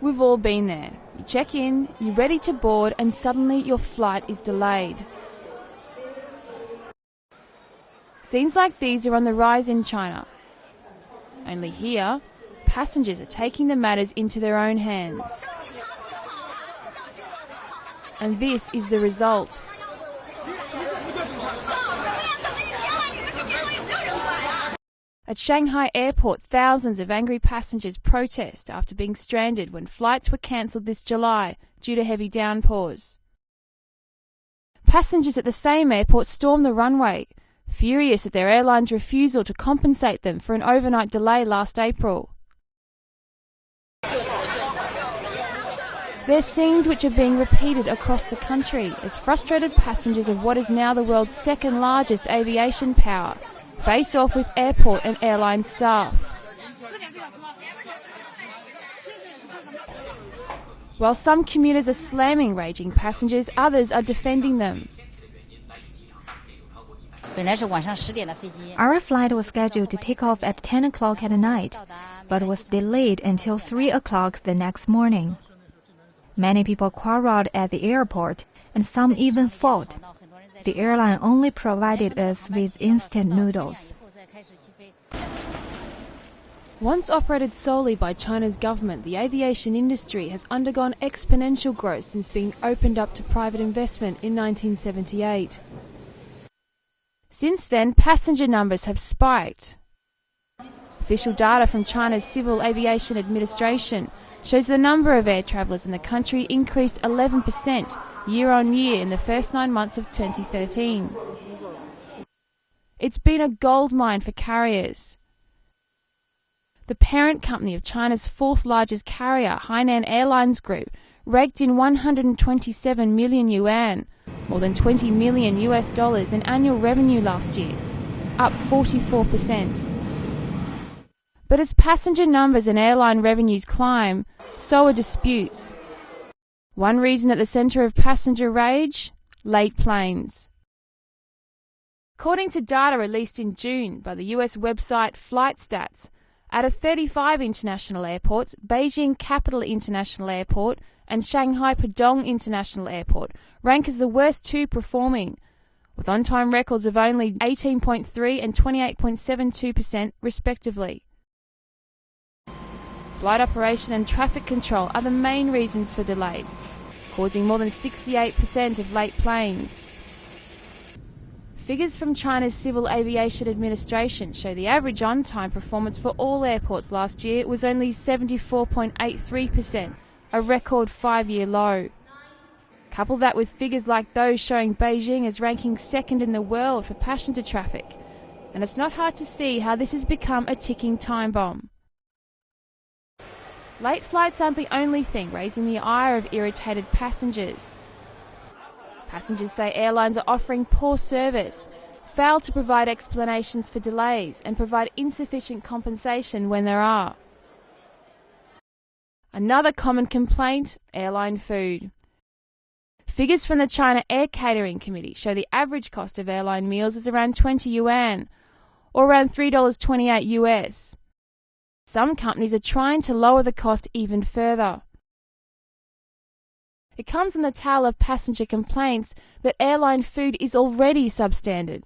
We've all been there. You check in, you're ready to board, and suddenly your flight is delayed. Scenes like these are on the rise in China. Only here, passengers are taking the matters into their own hands. And this is the result. At Shanghai Airport, thousands of angry passengers protest after being stranded when flights were cancelled this July due to heavy downpours. Passengers at the same airport stormed the runway, furious at their airline's refusal to compensate them for an overnight delay last April. They're scenes which are being repeated across the country as frustrated passengers of what is now the world's second largest aviation power face off with airport and airline staff. While some commuters are slamming raging passengers, others are defending them. Our flight was scheduled to take off at 10 o'clock at night, but was delayed until 3 o'clock the next morning. Many people quarreled at the airport, and some even fought. The airline only provided us with instant noodles. Once operated solely by China's government, the aviation industry has undergone exponential growth since being opened up to private investment in 1978. Since then, passenger numbers have spiked. Official data from China's Civil Aviation Administration shows the number of air travellers in the country increased 11% year on year in the first 9 months of 2013. It's been a gold mine for carriers. The parent company of China's fourth largest carrier, Hainan Airlines Group, raked in 127 million yuan, more than $20 million in annual revenue last year, up 44%. But as passenger numbers and airline revenues climb, so are disputes. One reason at the centre of passenger rage? Late planes. According to data released in June by the US website FlightStats, out of 35 international airports, Beijing Capital International Airport and Shanghai Pudong International Airport rank as the worst two performing, with on-time records of only 18.3% and 28.72% respectively. Flight operation and traffic control are the main reasons for delays, causing more than 68% of late planes. Figures from China's Civil Aviation Administration show the average on-time performance for all airports last year was only 74.83%, a record 5-year low. Couple that with figures like those showing Beijing as ranking second in the world for passenger traffic, and it's not hard to see how this has become a ticking time bomb. Late flights aren't the only thing raising the ire of irritated passengers. Passengers say airlines are offering poor service, fail to provide explanations for delays, and provide insufficient compensation when there are. Another common complaint, airline food. Figures from the China Air Catering Committee show the average cost of airline meals is around 20 yuan, or around $3.28 US. Some companies are trying to lower the cost even further. It comes on the tail of passenger complaints that airline food is already substandard.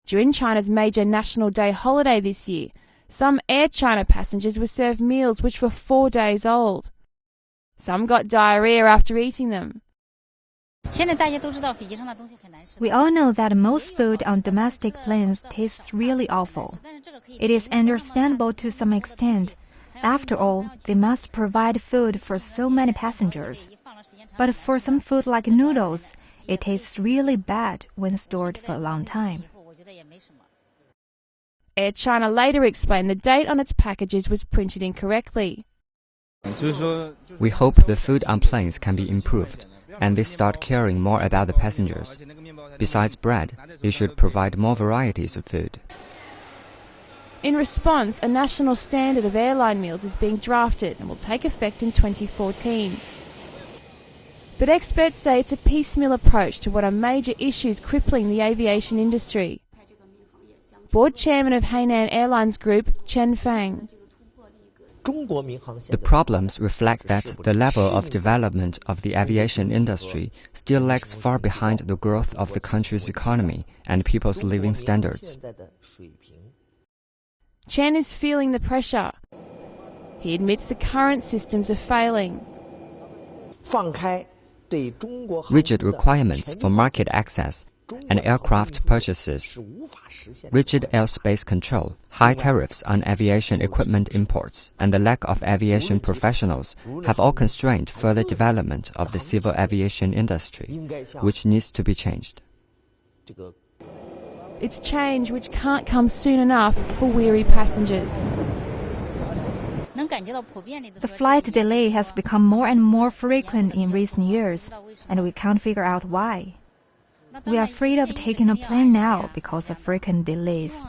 During China's major National Day holiday this year, some Air China passengers were served meals which were 4 days old. Some got diarrhea after eating them. We all know that most food on domestic planes tastes really awful. It is understandable to some extent. After all, they must provide food for so many passengers. But for some food like noodles, it tastes really bad when stored for a long time. Air China later explained the date on its packages was printed incorrectly. We hope the food on planes can be improved, and they start caring more about the passengers. Besides bread, they should provide more varieties of food. In response, a national standard of airline meals is being drafted and will take effect in 2014. But experts say it's a piecemeal approach to what are major issues crippling the aviation industry. Board chairman of Hainan Airlines Group, Chen Fang. The problems reflect that the level of development of the aviation industry still lags far behind the growth of the country's economy and people's living standards. Chen is feeling the pressure. He admits the current systems are failing. Rigid requirements for market access and aircraft purchases, rigid airspace control, high tariffs on aviation equipment imports, and the lack of aviation professionals have all constrained further development of the civil aviation industry, which needs to be changed. It's change which can't come soon enough for weary passengers. The flight delay has become more and more frequent in recent years, and we can't figure out why. We are afraid of taking a plane now because of frequent delays.